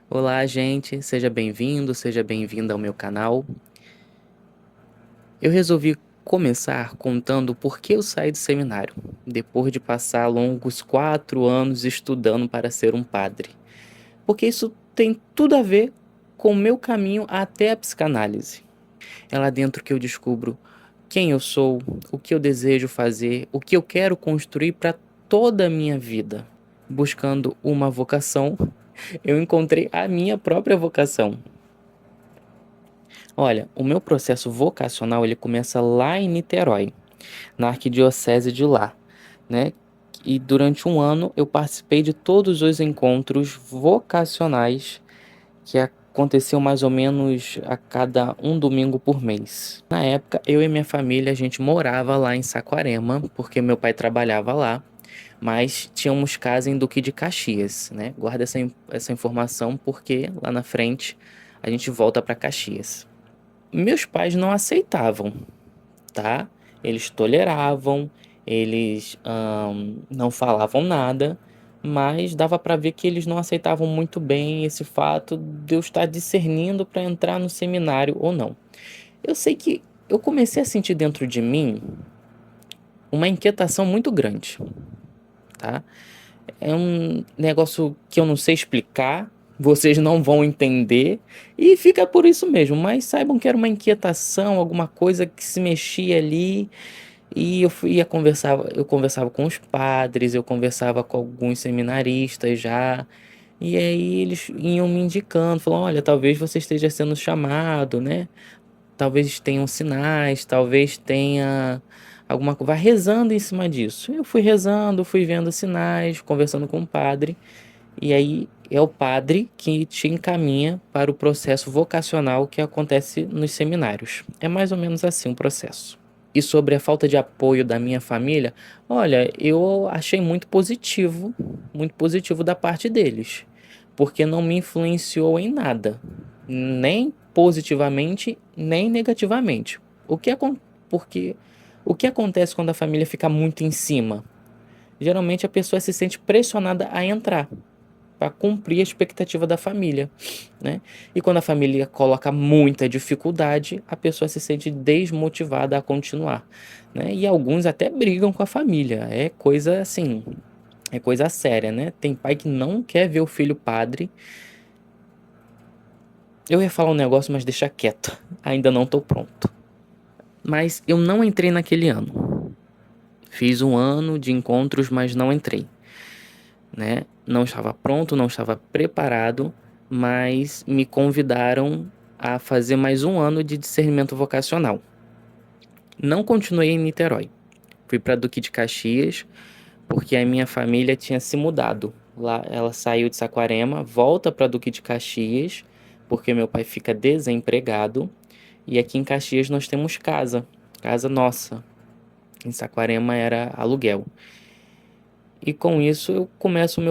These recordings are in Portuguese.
Olá, gente, seja bem-vindo, seja bem-vinda ao meu canal. Eu resolvi começar contando por que eu saí do seminário, depois de passar longos 4 anos estudando para ser um padre. Porque isso tem tudo a ver com o meu caminho até a psicanálise. É lá dentro que eu descubro quem eu sou, o que eu desejo fazer, o que eu quero construir para toda a minha vida. Buscando uma vocação, eu encontrei a minha própria vocação. Olha, o meu processo vocacional ele começa lá em Niterói, na arquidiocese de lá, né? E durante um ano eu participei de todos os encontros vocacionais que aconteciam mais ou menos a cada um domingo por mês. Na época, eu e minha família, a gente morava lá em Saquarema, porque meu pai trabalhava lá, mas tínhamos casa em Duque de Caxias, né? Guarda essa informação porque lá na frente a gente volta para Caxias. Meus pais não aceitavam, tá? Eles toleravam, eles não falavam nada, mas dava para ver que eles não aceitavam muito bem esse fato de eu estar discernindo para entrar no seminário ou não. Eu sei que eu comecei a sentir dentro de mim uma inquietação muito grande, tá? É um negócio que eu não sei explicar, vocês não vão entender e fica por isso mesmo, mas saibam que era uma inquietação, alguma coisa que se mexia ali e eu conversava com os padres, eu conversava com alguns seminaristas já, e aí eles iam me indicando, falando, olha, talvez você esteja sendo chamado, né? Talvez tenham sinais, talvez tenha alguma coisa. Vai rezando em cima disso. Eu fui rezando, fui vendo sinais, conversando com o padre. E aí é o padre que te encaminha para o processo vocacional que acontece nos seminários. É mais ou menos assim o processo. E sobre a falta de apoio da minha família, olha, eu achei muito positivo da parte deles, porque não me influenciou em nada, nem positivamente, nem negativamente. Porque o que acontece quando a família fica muito em cima? Geralmente a pessoa se sente pressionada a entrar para cumprir a expectativa da família, né? E quando a família coloca muita dificuldade, a pessoa se sente desmotivada a continuar, né? E alguns até brigam com a família. É coisa assim, é coisa séria, né? Tem pai que não quer ver o filho padre. Eu ia falar um negócio, mas deixa quieto. Ainda não tô pronto. Mas eu não entrei naquele ano. Fiz um ano de encontros, mas não entrei, né? Não estava pronto, não estava preparado, mas me convidaram a fazer mais um ano de discernimento vocacional. Não continuei em Niterói. Fui para Duque de Caxias, porque a minha família tinha se mudado. Lá ela saiu de Saquarema, volta para Duque de Caxias, porque meu pai fica desempregado, e aqui em Caxias nós temos casa, casa nossa. Em Saquarema era aluguel. E com isso eu começo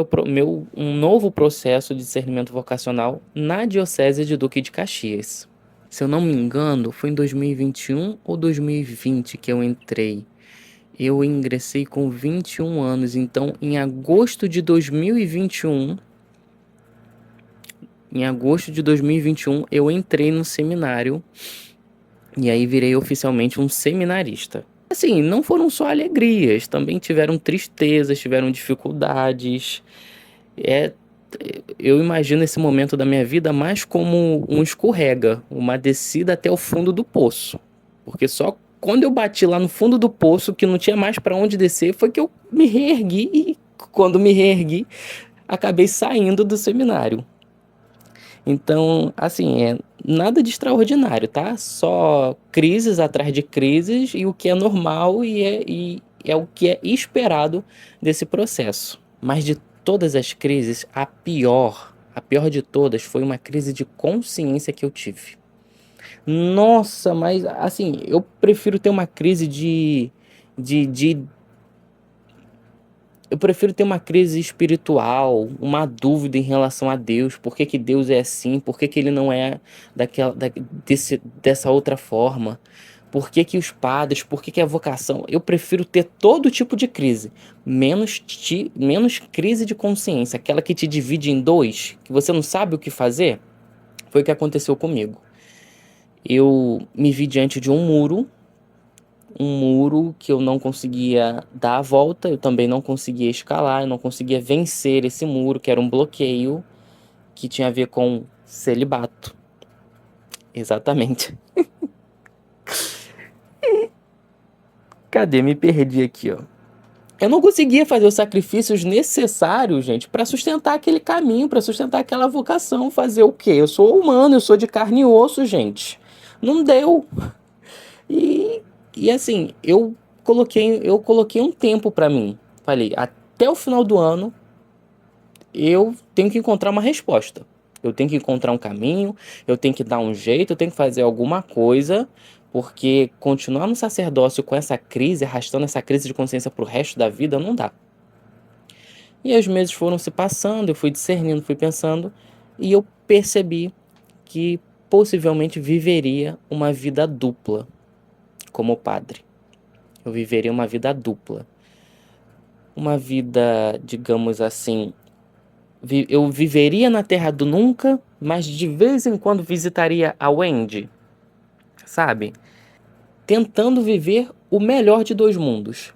um novo processo de discernimento vocacional na Diocese de Duque de Caxias. Se eu não me engano, foi em 2021 ou 2020 que eu entrei. Eu ingressei com 21 anos, então em agosto de 2021 eu entrei no seminário e aí virei oficialmente um seminarista. Assim, não foram só alegrias, também tiveram tristezas, tiveram dificuldades. É, eu imagino esse momento da minha vida mais como um escorrega, uma descida até o fundo do poço. Porque só quando eu bati lá no fundo do poço, que não tinha mais para onde descer, foi que eu me reergui e quando me reergui, acabei saindo do seminário. Então, assim, é nada de extraordinário, tá? Só crises atrás de crises e o que é normal e é o que é esperado desse processo. Mas de todas as crises, a pior de todas foi uma crise de consciência que eu tive. Nossa, mas assim, eu prefiro ter uma crise de eu prefiro ter uma crise espiritual, uma dúvida em relação a Deus, por que que Deus é assim, por que que ele não é dessa outra forma, Por que que os padres, por que que a vocação? Eu prefiro ter todo tipo de crise, menos crise de consciência, aquela que te divide em dois, que você não sabe o que fazer. Foi o que aconteceu comigo. Eu me vi diante de um muro que eu não conseguia dar a volta, eu também não conseguia escalar, eu não conseguia vencer esse muro, que era um bloqueio que tinha a ver com celibato. Exatamente. Cadê? Me perdi aqui, ó. Eu não conseguia fazer os sacrifícios necessários, gente, para sustentar aquele caminho, para sustentar aquela vocação. Fazer o quê? Eu sou humano, eu sou de carne e osso, gente. Não deu. E, e assim, eu coloquei um tempo para mim. Falei, até o final do ano eu tenho que encontrar uma resposta. Eu tenho que encontrar um caminho, eu tenho que dar um jeito, eu tenho que fazer alguma coisa, porque continuar no sacerdócio com essa crise, arrastando essa crise de consciência pro resto da vida, não dá. E aí os meses foram se passando, eu fui discernindo, fui pensando, e eu percebi que possivelmente viveria uma vida dupla como padre. Eu viveria uma vida dupla. Uma vida, digamos assim, eu viveria na Terra do Nunca, mas de vez em quando visitaria a Wendy, sabe? Tentando viver o melhor de dois mundos.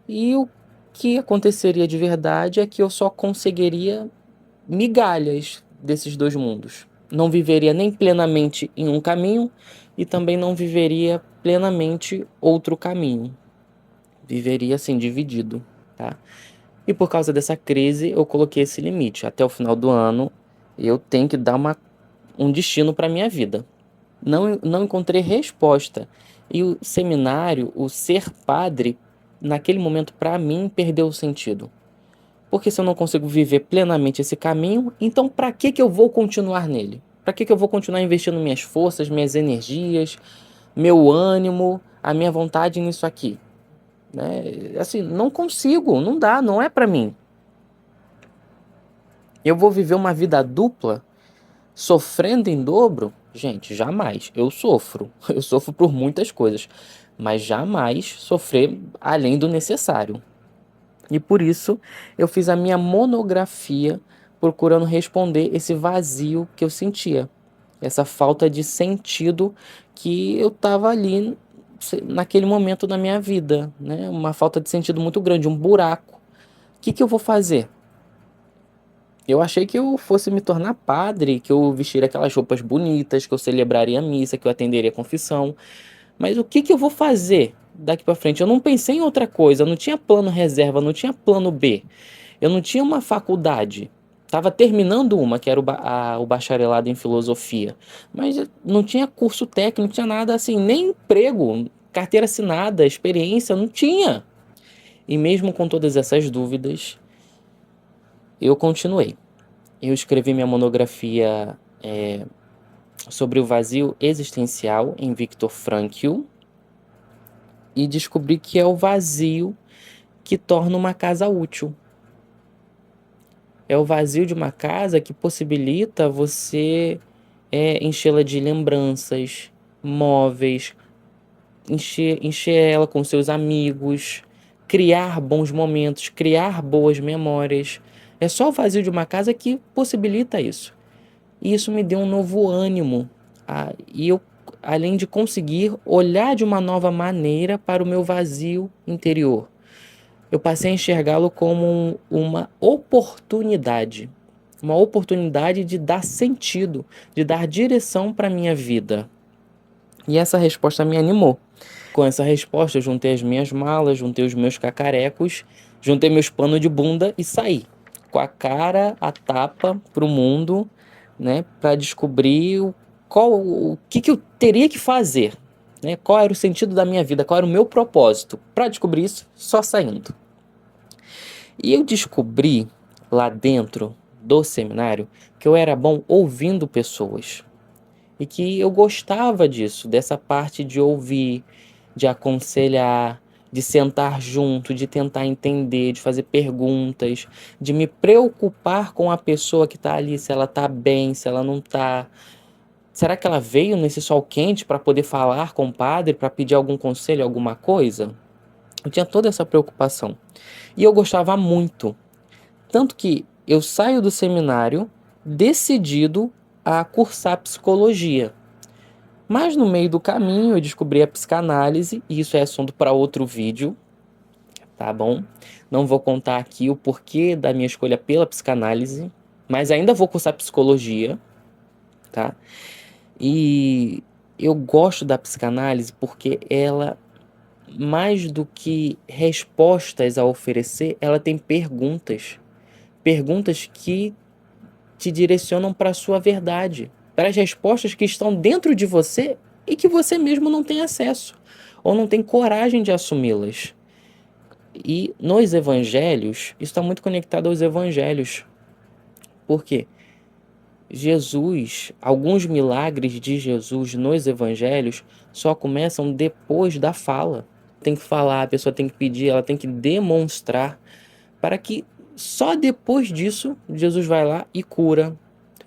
E o que aconteceria de verdade é que eu só conseguiria migalhas desses dois mundos. Não viveria nem plenamente em um caminho e também não viveria plenamente outro caminho. Viveria assim, dividido, tá? E por causa dessa crise, eu coloquei esse limite. Até o final do ano, eu tenho que dar um destino para minha vida. Não encontrei resposta. E o seminário, o ser padre, naquele momento, para mim, perdeu o sentido. Porque se eu não consigo viver plenamente esse caminho, então para que que eu vou continuar nele? Para que que eu vou continuar investindo minhas forças, minhas energias, meu ânimo, a minha vontade nisso aqui? Né? Assim, não consigo, não dá, não é para mim. Eu vou viver uma vida dupla, sofrendo em dobro? Gente, jamais. Eu sofro. Eu sofro por muitas coisas, mas jamais sofrer além do necessário. E por isso eu fiz a minha monografia procurando responder esse vazio que eu sentia, essa falta de sentido que eu estava ali naquele momento da minha vida, né? Uma falta de sentido muito grande, um buraco. O que que eu vou fazer? Eu achei que eu fosse me tornar padre, que eu vestiria aquelas roupas bonitas, que eu celebraria a missa, que eu atenderia a confissão. Mas o que que eu vou fazer daqui para frente? Eu não pensei em outra coisa, eu não tinha plano reserva, não tinha plano B. Eu não tinha uma faculdade. Estava terminando uma, que era o bacharelado em filosofia. Mas eu não tinha curso técnico, não tinha nada assim, nem emprego, carteira assinada, experiência, não tinha. E mesmo com todas essas dúvidas, eu continuei. Eu escrevi minha monografia sobre o vazio existencial em Viktor Frankl e descobri que é o vazio que torna uma casa útil. É o vazio de uma casa que possibilita você enchê-la de lembranças, móveis, encher ela com seus amigos, criar bons momentos, criar boas memórias. É só o vazio de uma casa que possibilita isso. E isso me deu um novo ânimo. E eu, além de conseguir olhar de uma nova maneira para o meu vazio interior, eu passei a enxergá-lo como uma oportunidade. Uma oportunidade de dar sentido, de dar direção para a minha vida. E essa resposta me animou. Com essa resposta, eu juntei as minhas malas, juntei os meus cacarecos, juntei meus panos de bunda e saí. Com a cara, a tapa pro mundo, né? Para descobrir o que eu teria que fazer. Né? Qual era o sentido da minha vida, qual era o meu propósito. Para descobrir isso, só saindo. E eu descobri lá dentro do seminário que eu era bom ouvindo pessoas. E que eu gostava disso, dessa parte de ouvir, de aconselhar, de sentar junto, de tentar entender, de fazer perguntas, de me preocupar com a pessoa que está ali, se ela está bem, se ela não está, Será que ela veio nesse sol quente para poder falar com o padre, para pedir algum conselho, alguma coisa? Eu tinha toda essa preocupação. E eu gostava muito. Tanto que eu saio do seminário decidido a cursar psicologia. Mas no meio do caminho eu descobri a psicanálise, e isso é assunto para outro vídeo, tá bom? Não vou contar aqui o porquê da minha escolha pela psicanálise, mas ainda vou cursar psicologia, tá? E eu gosto da psicanálise porque ela, mais do que respostas a oferecer, ela tem perguntas. Perguntas que te direcionam para a sua verdade, para as respostas que estão dentro de você e que você mesmo não tem acesso ou não tem coragem de assumi-las. E nos evangelhos, isso está muito conectado aos evangelhos. Por quê? Jesus, alguns milagres de Jesus nos evangelhos só começam depois da fala. Tem que falar, a pessoa tem que pedir, ela tem que demonstrar, para que só depois disso Jesus vai lá e cura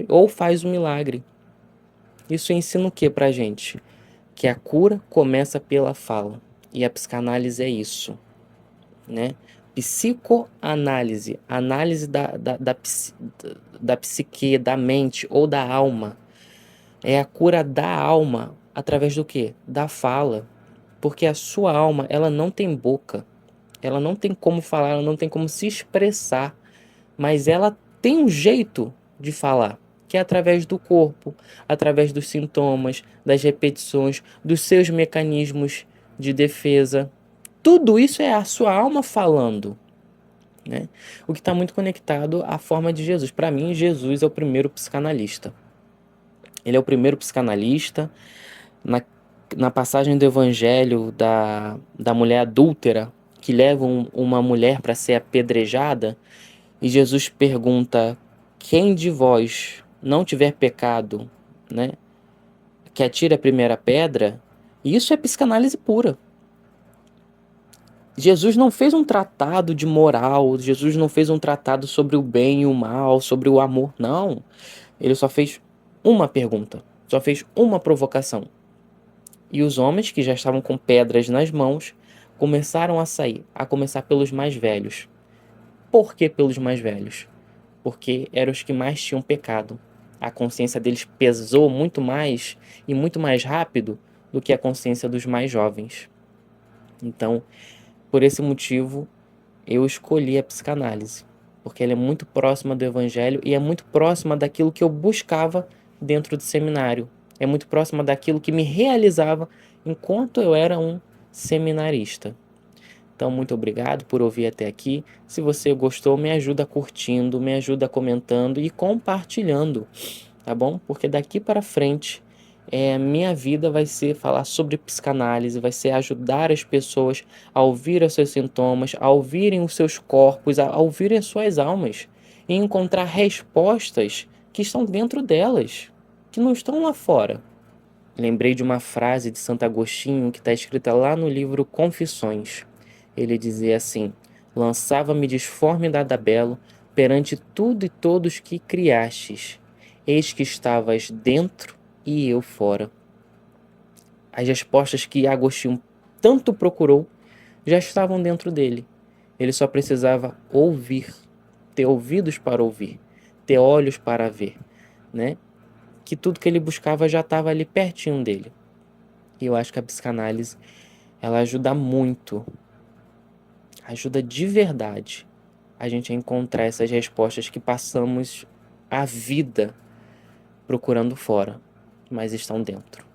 ou faz o milagre. Isso ensina o que pra gente? Que a cura começa pela fala. E a psicanálise é isso, né? Psicoanálise, análise da psique, da mente ou da alma. É a cura da alma através do quê? Da fala. Porque a sua alma, ela não tem boca. Ela não tem como falar, ela não tem como se expressar. Mas ela tem um jeito de falar, que é através do corpo, através dos sintomas, das repetições, dos seus mecanismos de defesa. Tudo isso é a sua alma falando, né? O que está muito conectado à forma de Jesus. Para mim, Jesus é o primeiro psicanalista. Ele é o primeiro psicanalista. Na passagem do evangelho da mulher adúltera, que leva uma mulher para ser apedrejada, e Jesus pergunta: quem de vós não tiver pecado, né, que atire a primeira pedra? E isso é psicanálise pura. Jesus não fez um tratado de moral, Jesus não fez um tratado sobre o bem e o mal, sobre o amor, não. Ele só fez uma pergunta, só fez uma provocação. E os homens, que já estavam com pedras nas mãos, começaram a sair, a começar pelos mais velhos. Por que pelos mais velhos? Porque eram os que mais tinham pecado. A consciência deles pesou muito mais e muito mais rápido do que a consciência dos mais jovens. Então, por esse motivo, eu escolhi a psicanálise, porque ela é muito próxima do evangelho e é muito próxima daquilo que eu buscava dentro do seminário. É muito próxima daquilo que me realizava enquanto eu era um seminarista. Então, muito obrigado por ouvir até aqui. Se você gostou, me ajuda curtindo, me ajuda comentando e compartilhando, tá bom? Porque daqui para frente, minha vida vai ser falar sobre psicanálise, vai ser ajudar as pessoas a ouvir os seus sintomas, a ouvirem os seus corpos, a ouvirem as suas almas e encontrar respostas que estão dentro delas, que não estão lá fora. Lembrei de uma frase de Santo Agostinho que está escrita lá no livro Confissões. Ele dizia assim: lançava-me disforme dada belo perante tudo e todos que criastes. Eis que estavas dentro e eu fora. As respostas que Agostinho tanto procurou já estavam dentro dele. Ele só precisava ouvir, ter ouvidos para ouvir, ter olhos para ver, né? Que tudo que ele buscava já estava ali pertinho dele. E eu acho que a psicanálise, ela ajuda muito, ajuda de verdade a gente a encontrar essas respostas que passamos a vida procurando fora, mas estão dentro.